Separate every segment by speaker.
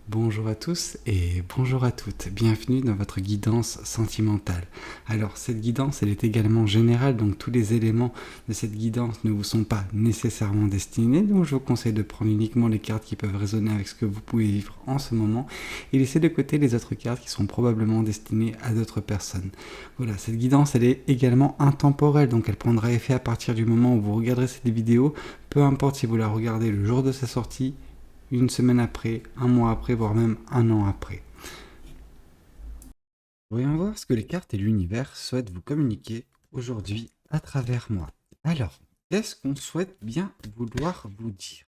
Speaker 1: Bonjour à tous et bonjour à toutes, bienvenue dans votre guidance sentimentale. Alors cette guidance elle est également générale, donc tous les éléments de cette guidance ne vous sont pas nécessairement destinés, donc je vous conseille de prendre uniquement les cartes qui peuvent résonner avec ce que vous pouvez vivre en ce moment et laisser de côté les autres cartes qui sont probablement destinées à d'autres personnes. Voilà, cette guidance elle est également intemporelle, donc elle prendra effet à partir du moment où vous regarderez cette vidéo, peu importe si vous la regardez le jour de sa sortie, une semaine après, un mois après, voire même un an après. Voyons voir ce que les cartes et l'univers souhaitent vous communiquer aujourd'hui à travers moi. Alors, qu'est-ce qu'on souhaite bien vouloir vous dire?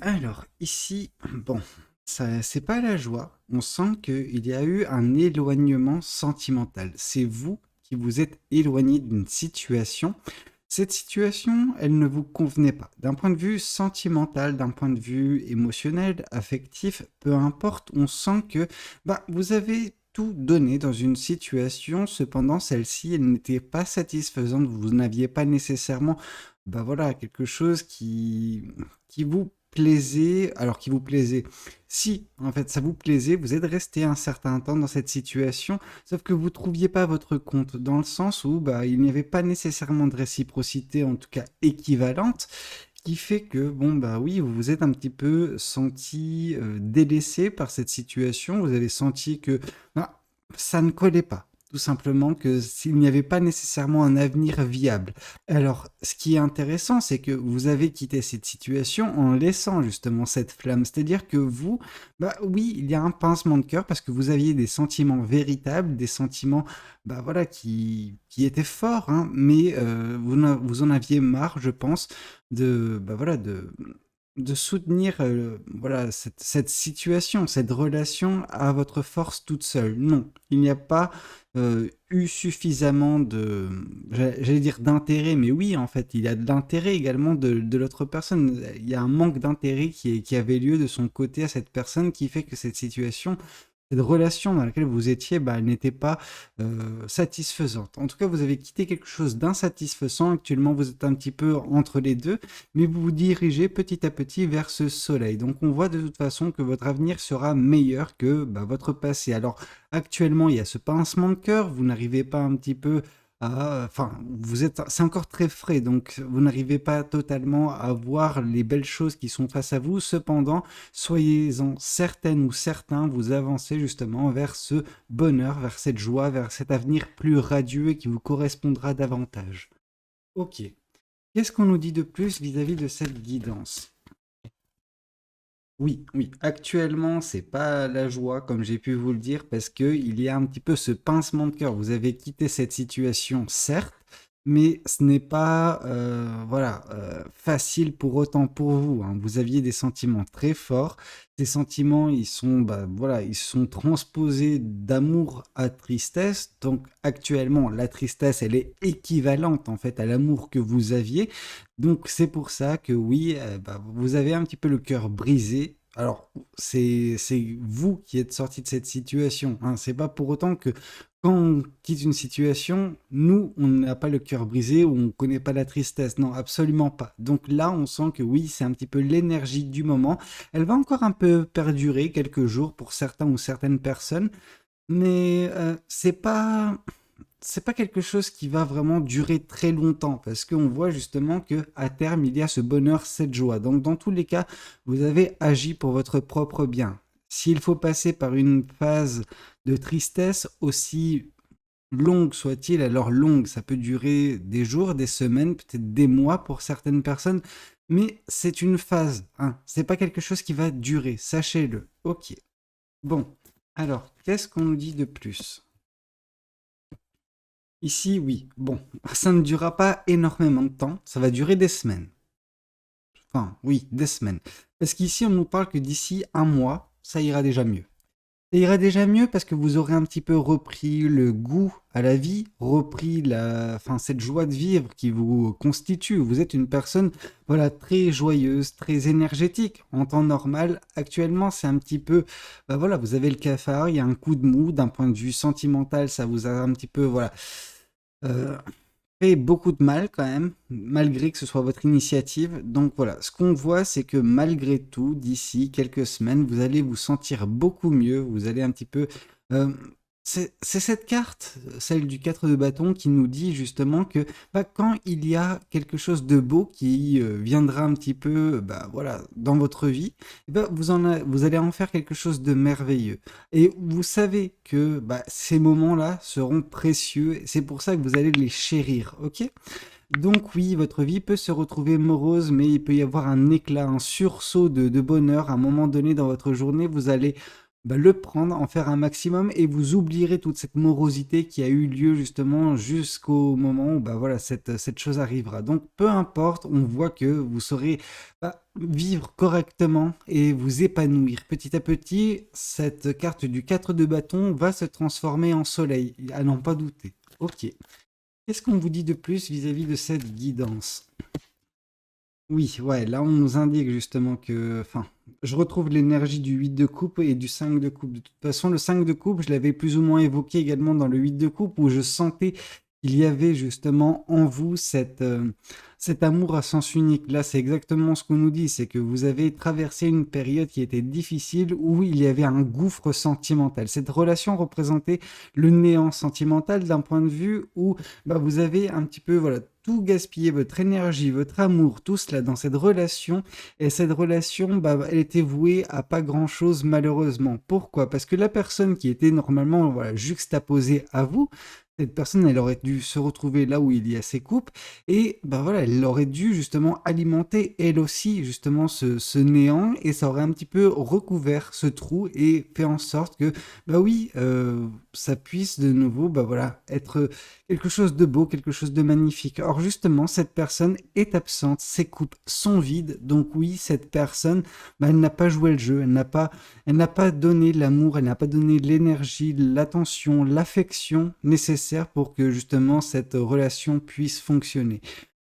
Speaker 1: Alors, ici, bon, ça, c'est pas la joie. On sent qu'il y a eu un éloignement sentimental. C'est vous qui vous êtes éloigné d'une situation. Cette situation, elle ne vous convenait pas. D'un point de vue sentimental, d'un point de vue émotionnel, affectif, peu importe, on sent que vous avez tout donné dans une situation, cependant celle-ci, elle n'était pas satisfaisante, vous n'aviez pas nécessairement quelque chose qui vous plaisait, alors qui vous plaisait. Si, en fait, ça vous plaisait, vous êtes resté un certain temps dans cette situation, sauf que vous ne trouviez pas votre compte, dans le sens où il n'y avait pas nécessairement de réciprocité, en tout cas équivalente, qui fait que, oui, vous vous êtes un petit peu senti délaissé par cette situation, vous avez senti que ça ne collait pas. Tout simplement que s'il n'y avait pas nécessairement un avenir viable. Alors, ce qui est intéressant, c'est que vous avez quitté cette situation en laissant justement cette flamme. C'est-à-dire que vous, oui, il y a un pincement de cœur parce que vous aviez des sentiments véritables, des sentiments, qui étaient forts, hein, mais vous en aviez marre, je pense, de soutenir cette situation, cette relation à votre force toute seule. Non, il n'y a pas eu suffisamment j'allais dire d'intérêt, mais oui, en fait, il y a de l'intérêt également de l'autre personne. Il y a un manque d'intérêt qui avait lieu de son côté à cette personne qui fait que cette situation, cette relation dans laquelle vous étiez, elle n'était pas satisfaisante. En tout cas, vous avez quitté quelque chose d'insatisfaisant. Actuellement, vous êtes un petit peu entre les deux, mais vous vous dirigez petit à petit vers ce soleil. Donc, on voit de toute façon que votre avenir sera meilleur que votre passé. Alors, actuellement, il y a ce pincement de cœur. Vous n'arrivez pas un petit peu enfin, c'est encore très frais, donc vous n'arrivez pas totalement à voir les belles choses qui sont face à vous. Cependant, soyez-en certaine ou certain, vous avancez justement vers ce bonheur, vers cette joie, vers cet avenir plus radieux et qui vous correspondra davantage. Ok. Qu'est-ce qu'on nous dit de plus vis-à-vis de cette guidance? Oui, oui. Actuellement, c'est pas la joie, comme j'ai pu vous le dire, parce que il y a un petit peu ce pincement de cœur. Vous avez quitté cette situation, certes, mais ce n'est pas, facile pour autant pour vous, hein. Vous aviez des sentiments très forts. Ces sentiments, ils sont, ils sont transposés d'amour à tristesse. Donc, actuellement, la tristesse, elle est équivalente, en fait, à l'amour que vous aviez. Donc c'est pour ça que oui, vous avez un petit peu le cœur brisé. Alors c'est vous qui êtes sorti de cette situation, hein. C'est pas pour autant que quand on quitte une situation, nous, on n'a pas le cœur brisé ou on ne connaît pas la tristesse. Non, absolument pas. Donc là, on sent que oui, c'est un petit peu l'énergie du moment. Elle va encore un peu perdurer quelques jours pour certains ou certaines personnes, mais c'est pas quelque chose qui va vraiment durer très longtemps parce qu'on voit justement que à terme il y a ce bonheur, cette joie. Donc dans tous les cas, vous avez agi pour votre propre bien. S'il faut passer par une phase de tristesse aussi longue soit-il, alors longue, ça peut durer des jours, des semaines, peut-être des mois pour certaines personnes, mais c'est une phase, hein. C'est pas quelque chose qui va durer, sachez-le. Ok. Bon, alors qu'est-ce qu'on nous dit de plus? Ici, oui. Bon, ça ne durera pas énormément de temps, ça va durer des semaines. Enfin, oui, des semaines. Parce qu'ici, on nous parle que d'ici un mois, ça ira déjà mieux. Ça ira déjà mieux parce que vous aurez un petit peu repris le goût à la vie, repris cette joie de vivre qui vous constitue. Vous êtes une personne, voilà, très joyeuse, très énergétique. En temps normal, actuellement, c'est un petit peu, vous avez le cafard, il y a un coup de mou. D'un point de vue sentimental, ça vous a un petit peu, fait beaucoup de mal quand même, malgré que ce soit votre initiative. Donc voilà, ce qu'on voit, c'est que malgré tout, d'ici quelques semaines, vous allez vous sentir beaucoup mieux. Vous allez un petit peu... euh, c'est cette carte, celle du 4 de bâton, qui nous dit justement que bah, quand il y a quelque chose de beau qui viendra un petit peu bah, voilà, dans votre vie, eh ben, vous allez en faire quelque chose de merveilleux. Et vous savez que bah, ces moments-là seront précieux. C'est pour ça que vous allez les chérir, ok? Donc oui, votre vie peut se retrouver morose, mais il peut y avoir un éclat, un sursaut de bonheur. À un moment donné dans votre journée, vous allez bah, le prendre, en faire un maximum, et vous oublierez toute cette morosité qui a eu lieu justement jusqu'au moment où bah, voilà, cette chose arrivera. Donc peu importe, on voit que vous saurez bah, vivre correctement et vous épanouir. Petit à petit, cette carte du 4 de bâton va se transformer en soleil, à n'en pas douter. Ok. Qu'est-ce qu'on vous dit de plus vis-à-vis de cette guidance? Oui, ouais, là on nous indique justement que, enfin, je retrouve l'énergie du 8 de coupe et du 5 de coupe. De toute façon, le 5 de coupe, je l'avais plus ou moins évoqué également dans le 8 de coupe, où je sentais qu'il y avait justement en vous cet amour à sens unique. Là, c'est exactement ce qu'on nous dit, c'est que vous avez traversé une période qui était difficile, où il y avait un gouffre sentimental. Cette relation représentait le néant sentimental d'un point de vue où bah, vous avez un petit peu, voilà, tout gaspillé, votre énergie, votre amour, tout cela dans cette relation. Et cette relation, bah, elle était vouée à pas grand-chose malheureusement. Pourquoi? Parce que la personne qui était normalement voilà, juxtaposée à vous, cette personne, elle aurait dû se retrouver là où il y a ses coupes, et bah voilà, elle aurait dû justement alimenter elle aussi justement ce néant, et ça aurait un petit peu recouvert ce trou et fait en sorte que bah oui, ça puisse de nouveau bah voilà être quelque chose de beau, quelque chose de magnifique. Or justement, cette personne est absente, ses coupes sont vides, donc oui, cette personne, bah, elle n'a pas joué le jeu, elle n'a pas donné l'amour, elle n'a pas donné l'énergie, l'attention, l'affection nécessaire pour que justement cette relation puisse fonctionner.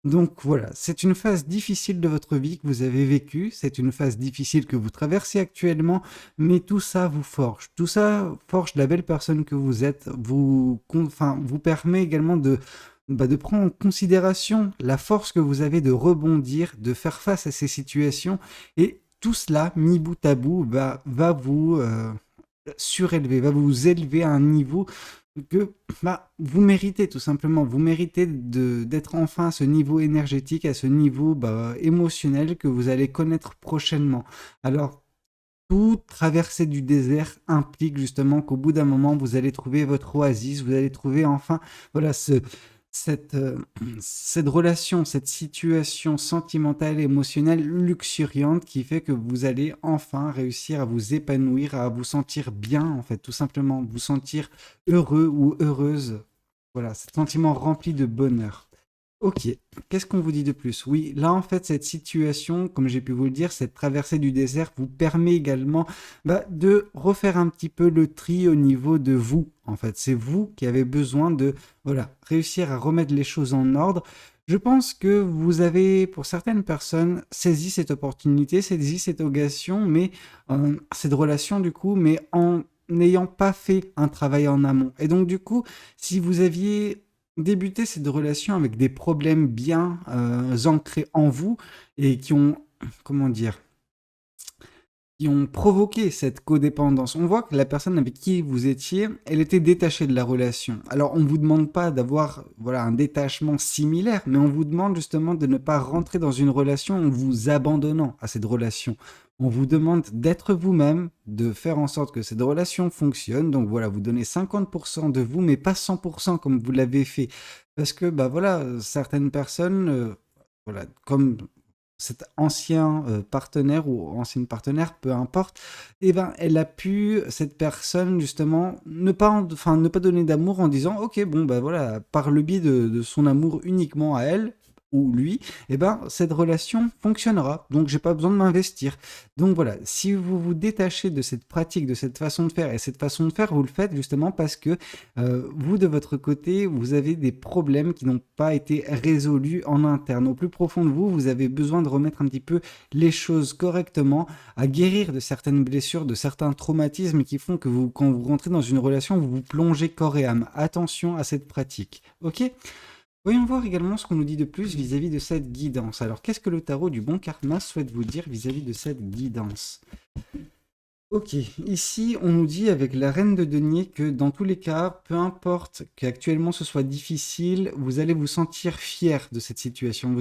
Speaker 1: Donc voilà, c'est une phase difficile de votre vie que vous avez vécue, c'est une phase difficile que vous traversez actuellement, mais tout ça vous forge. Tout ça forge la belle personne que vous êtes, enfin, vous permet également bah, de prendre en considération la force que vous avez de rebondir, de faire face à ces situations, et tout cela, mis bout à bout, va vous surélever, va vous élever à un niveau que bah, vous méritez tout simplement. Vous méritez d'être enfin à ce niveau énergétique, à ce niveau bah, émotionnel que vous allez connaître prochainement. Alors, toute traversée du désert implique justement qu'au bout d'un moment, vous allez trouver votre oasis, vous allez trouver enfin voilà, cette, euh, cette relation, cette situation sentimentale, émotionnelle, luxuriante qui fait que vous allez enfin réussir à vous épanouir, à vous sentir bien, en fait, tout simplement, vous sentir heureux ou heureuse. Voilà, ce sentiment rempli de bonheur. Ok, qu'est-ce qu'on vous dit de plus? Oui, là en fait, cette situation, comme j'ai pu vous le dire, cette traversée du désert vous permet également bah, de refaire un petit peu le tri au niveau de vous. En fait, c'est vous qui avez besoin de voilà, réussir à remettre les choses en ordre. Je pense que vous avez, pour certaines personnes, saisi cette opportunité, saisi cette occasion, mais cette relation du coup, mais en n'ayant pas fait un travail en amont. Et donc du coup, si vous aviez débuté cette relation avec des problèmes bien ancrés en vous et qui ont, comment dire, qui ont provoqué cette codépendance. On voit que la personne avec qui vous étiez, elle était détachée de la relation. Alors, on ne vous demande pas d'avoir voilà, un détachement similaire, mais on vous demande justement de ne pas rentrer dans une relation en vous abandonnant à cette relation. On vous demande d'être vous-même, de faire en sorte que cette relation fonctionne. Donc voilà, vous donnez 50% de vous, mais pas 100% comme vous l'avez fait. Parce que, bah voilà, certaines personnes, voilà, comme cet ancien partenaire ou ancienne partenaire, peu importe, et ben elle a pu, cette personne justement, enfin, ne pas donner d'amour en disant ok bon bah voilà, par le biais de son amour uniquement à elle ou lui, et ben cette relation fonctionnera, donc j'ai pas besoin de m'investir. Donc voilà, si vous vous détachez de cette pratique, de cette façon de faire, et cette façon de faire, vous le faites justement parce que vous, de votre côté, vous avez des problèmes qui n'ont pas été résolus en interne. Au plus profond de vous, vous avez besoin de remettre un petit peu les choses correctement, à guérir de certaines blessures, de certains traumatismes qui font que vous, quand vous rentrez dans une relation, vous vous plongez corps et âme. Attention à cette pratique, ok? Voyons voir également ce qu'on nous dit de plus vis-à-vis de cette guidance. Alors, qu'est-ce que le tarot du bon karma souhaite vous dire vis-à-vis de cette guidance? Ok, ici on nous dit avec la reine de denier que dans tous les cas, peu importe qu'actuellement ce soit difficile, vous allez vous sentir fier de cette situation.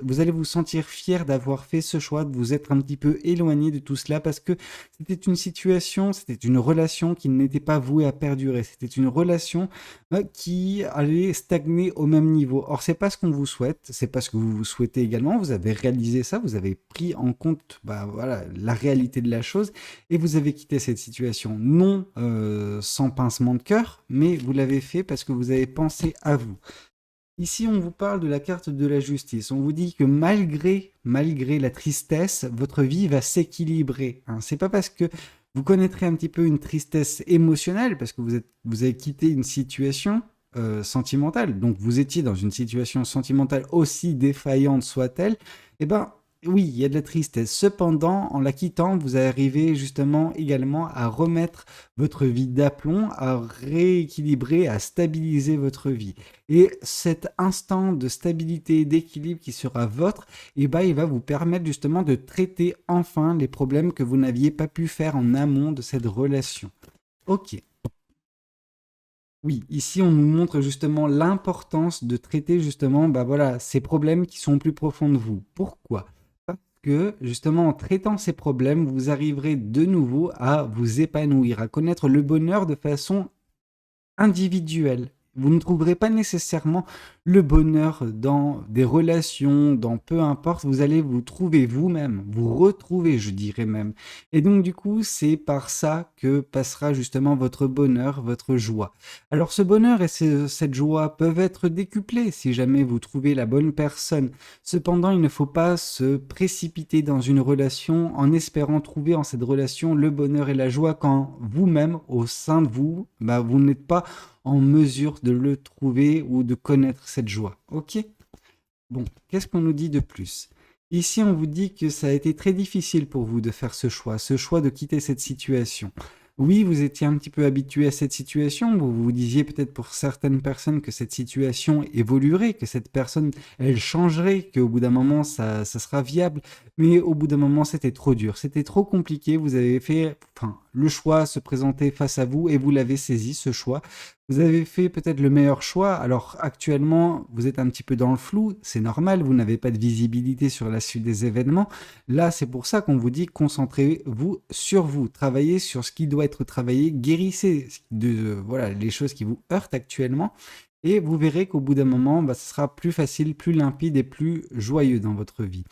Speaker 1: Vous allez vous sentir fier d'avoir fait ce choix, de vous être un petit peu éloigné de tout cela parce que c'était une situation, c'était une relation qui n'était pas vouée à perdurer. C'était une relation qui allait stagner au même niveau. Or, c'est pas ce qu'on vous souhaite, c'est pas ce que vous souhaitez également. Vous avez réalisé ça, vous avez pris en compte, bah voilà, la réalité de la chose. Et vous avez quitté cette situation, non sans pincement de cœur, mais vous l'avez fait parce que vous avez pensé à vous. Ici, on vous parle de la carte de la justice. On vous dit que malgré la tristesse, votre vie va s'équilibrer. Hein. C'est pas parce que vous connaîtrez un petit peu une tristesse émotionnelle, parce que vous avez quitté une situation sentimentale, donc vous étiez dans une situation sentimentale aussi défaillante soit-elle, eh ben, oui, il y a de la tristesse. Cependant, en la quittant, vous arrivez justement également à remettre votre vie d'aplomb, à rééquilibrer, à stabiliser votre vie. Et cet instant de stabilité et d'équilibre qui sera votre, eh ben, il va vous permettre justement de traiter enfin les problèmes que vous n'aviez pas pu faire en amont de cette relation. Ok. Oui, ici on nous montre justement l'importance de traiter justement bah voilà, ces problèmes qui sont plus profonds de vous. Pourquoi? Parce que justement en traitant ces problèmes, vous arriverez de nouveau à vous épanouir, à connaître le bonheur de façon individuel. Vous ne trouverez pas nécessairement le bonheur dans des relations, dans peu importe, vous allez vous trouver vous-même, vous retrouver, je dirais même. Et donc du coup, c'est par ça que passera justement votre bonheur, votre joie. Alors ce bonheur et cette joie peuvent être décuplés si jamais vous trouvez la bonne personne. Cependant, il ne faut pas se précipiter dans une relation en espérant trouver en cette relation le bonheur et la joie quand vous-même, au sein de vous, bah, vous n'êtes pas en mesure de le trouver ou de connaître cette joie. Ok? Bon, qu'est-ce qu'on nous dit de plus? Ici, on vous dit que ça a été très difficile pour vous de faire ce choix de quitter cette situation. Oui, vous étiez un petit peu habitué à cette situation, vous vous disiez peut-être pour certaines personnes que cette situation évoluerait, que cette personne, elle changerait, qu'au bout d'un moment, ça sera viable, mais au bout d'un moment, c'était trop dur, c'était trop compliqué, vous avez fait, enfin, le choix se présentait face à vous et vous l'avez saisi, ce choix. Vous avez fait peut-être le meilleur choix. Alors actuellement, vous êtes un petit peu dans le flou, c'est normal, vous n'avez pas de visibilité sur la suite des événements. Là, c'est pour ça qu'on vous dit concentrez-vous sur vous, travaillez sur ce qui doit être travaillé, guérissez voilà, les choses qui vous heurtent actuellement. Et vous verrez qu'au bout d'un moment, bah, ce sera plus facile, plus limpide et plus joyeux dans votre vie.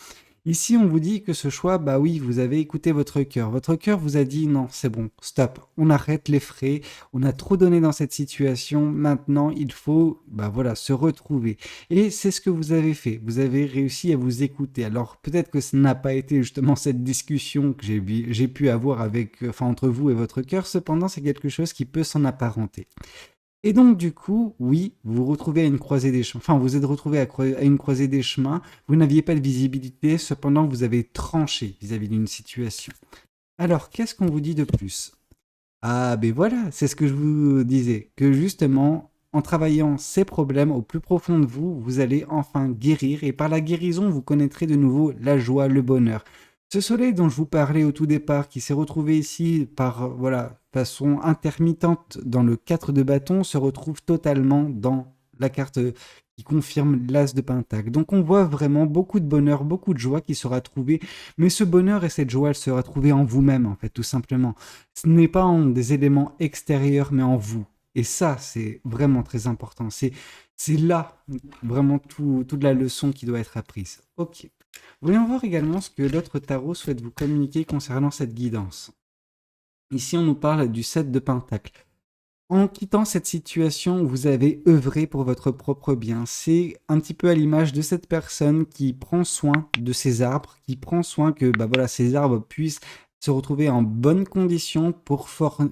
Speaker 1: Ici, on vous dit que ce choix, bah oui, vous avez écouté votre cœur. Votre cœur vous a dit non, c'est bon, stop, on arrête les frais, on a trop donné dans cette situation, maintenant il faut, bah voilà, se retrouver. Et c'est ce que vous avez fait, vous avez réussi à vous écouter. Alors peut-être que ce n'a pas été justement cette discussion que j'ai pu avoir avec, enfin, entre vous et votre cœur, cependant c'est quelque chose qui peut s'en apparenter. Et donc, du coup, oui, vous vous retrouvez à une croisée des chemins. Enfin, vous êtes retrouvé à une croisée des chemins. Vous n'aviez pas de visibilité, cependant, vous avez tranché vis-à-vis d'une situation. Alors, qu'est-ce qu'on vous dit de plus? Ah, ben voilà, c'est ce que je vous disais, que justement, en travaillant ces problèmes au plus profond de vous, vous allez enfin guérir, et par la guérison, vous connaîtrez de nouveau la joie, le bonheur. Ce soleil dont je vous parlais au tout départ, qui s'est retrouvé ici par, voilà, façon intermittente dans le 4 de bâton, se retrouve totalement dans la carte qui confirme l'as de pentacle. Donc on voit vraiment beaucoup de bonheur, beaucoup de joie qui sera trouvé, mais ce bonheur et cette joie, elle sera trouvée en vous-même, en fait, tout simplement. Ce n'est pas en des éléments extérieurs, mais en vous. Et ça, c'est vraiment très important. C'est là, vraiment, toute la leçon qui doit être apprise. Ok. Voyons voir également ce que l'autre tarot souhaite vous communiquer concernant cette guidance. Ici, on nous parle du 7 de pentacle. En quittant cette situation, vous avez œuvré pour votre propre bien. C'est un petit peu à l'image de cette personne qui prend soin de ses arbres, qui prend soin que bah voilà, ces arbres puissent se retrouver en bonne condition pour fournir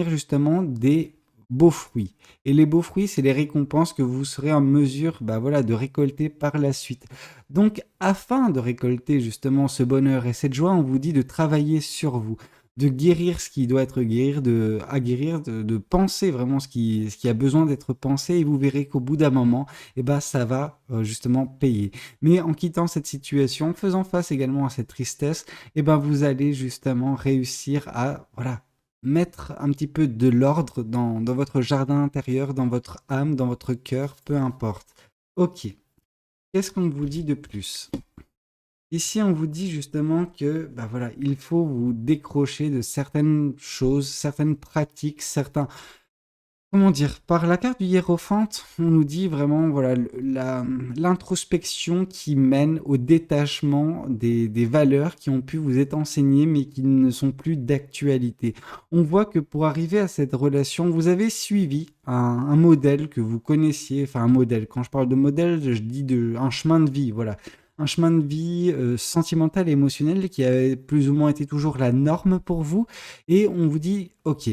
Speaker 1: justement des beaux fruits. Et les beaux fruits, c'est les récompenses que vous serez en mesure bah voilà, de récolter par la suite. Donc, afin de récolter justement ce bonheur et cette joie, on vous dit de travailler sur vous, de guérir ce qui doit être guéri, à guérir, de penser vraiment ce qui a besoin d'être pensé, et vous verrez qu'au bout d'un moment, eh ben, ça va justement payer. Mais en quittant cette situation, faisant face également à cette tristesse, eh ben, vous allez justement réussir à, voilà, mettre un petit peu de l'ordre dans votre jardin intérieur, dans votre âme, dans votre cœur, peu importe. Ok, qu'est-ce qu'on vous dit de plus? Ici, on vous dit justement que, bah voilà, il faut vous décrocher de certaines choses, certaines pratiques, certains... Comment dire? Par la carte du hiérophante, on nous dit vraiment, voilà, l'introspection qui mène au détachement des valeurs qui ont pu vous être enseignées, mais qui ne sont plus d'actualité. On voit que pour arriver à cette relation, vous avez suivi un modèle que vous connaissiez, enfin un modèle. Quand je parle de modèle, je dis un chemin de vie, voilà. Un chemin de vie sentimental et émotionnel qui a plus ou moins été toujours la norme pour vous. Et on vous dit, ok,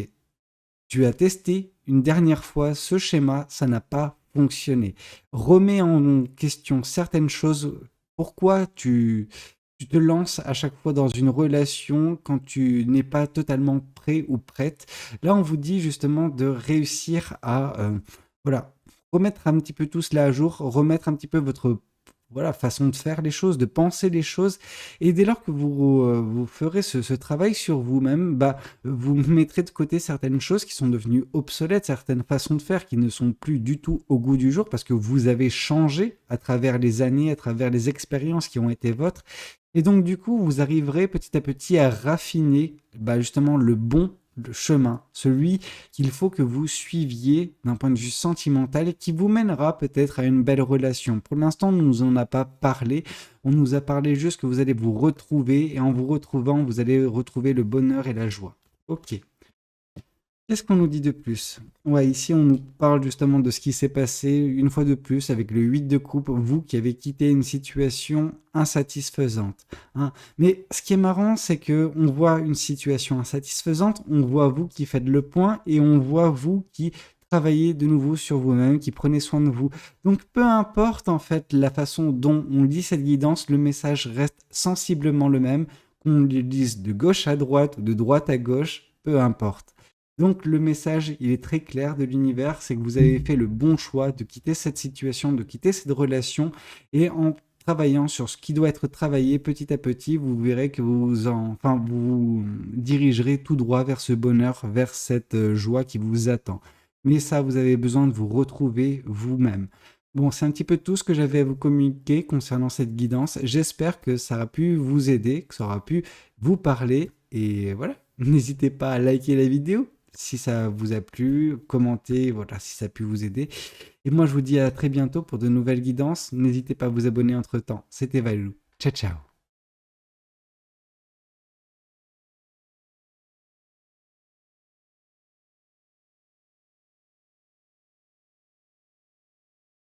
Speaker 1: tu as testé une dernière fois ce schéma, ça n'a pas fonctionné. Remets en question certaines choses. Pourquoi tu te lances à chaque fois dans une relation quand tu n'es pas totalement prêt ou prête? Là, on vous dit justement de réussir à voilà, remettre un petit peu tout cela à jour, remettre un petit peu votre voilà, façon de faire les choses, de penser les choses. Et dès lors que vous ferez ce travail sur vous-même, bah, vous mettrez de côté certaines choses qui sont devenues obsolètes, certaines façons de faire qui ne sont plus du tout au goût du jour parce que vous avez changé à travers les années, à travers les expériences qui ont été vôtres. Et donc, du coup, vous arriverez petit à petit à raffiner bah, justement le chemin, celui qu'il faut que vous suiviez d'un point de vue sentimental et qui vous mènera peut-être à une belle relation. Pour l'instant, on ne nous en a pas parlé. On nous a parlé juste que vous allez vous retrouver et en vous retrouvant, vous allez retrouver le bonheur et la joie. Ok. Qu'est-ce qu'on nous dit de plus? Ouais, ici on nous parle justement de ce qui s'est passé une fois de plus avec le 8 de coupe, vous qui avez quitté une situation insatisfaisante, hein. Mais ce qui est marrant, c'est que on voit une situation insatisfaisante, on voit vous qui faites le point et on voit vous qui travaillez de nouveau sur vous-même, qui prenez soin de vous. Donc peu importe en fait la façon dont on lit cette guidance, le message reste sensiblement le même, qu'on le lise de gauche à droite ou de droite à gauche, peu importe. Donc le message, il est très clair de l'univers, c'est que vous avez fait le bon choix de quitter cette situation, de quitter cette relation, et en travaillant sur ce qui doit être travaillé petit à petit, vous verrez que vous dirigerez tout droit vers ce bonheur, vers cette joie qui vous attend. Mais ça, vous avez besoin de vous retrouver vous-même. Bon, c'est un petit peu tout ce que j'avais à vous communiquer concernant cette guidance. J'espère que ça a pu vous aider, que ça aura pu vous parler. Et voilà, n'hésitez pas à liker la vidéo si ça vous a plu, commentez, voilà, si ça a pu vous aider. Et moi, je vous dis à très bientôt pour de nouvelles guidances. N'hésitez pas à vous abonner entre-temps. C'était Valou. Ciao, ciao.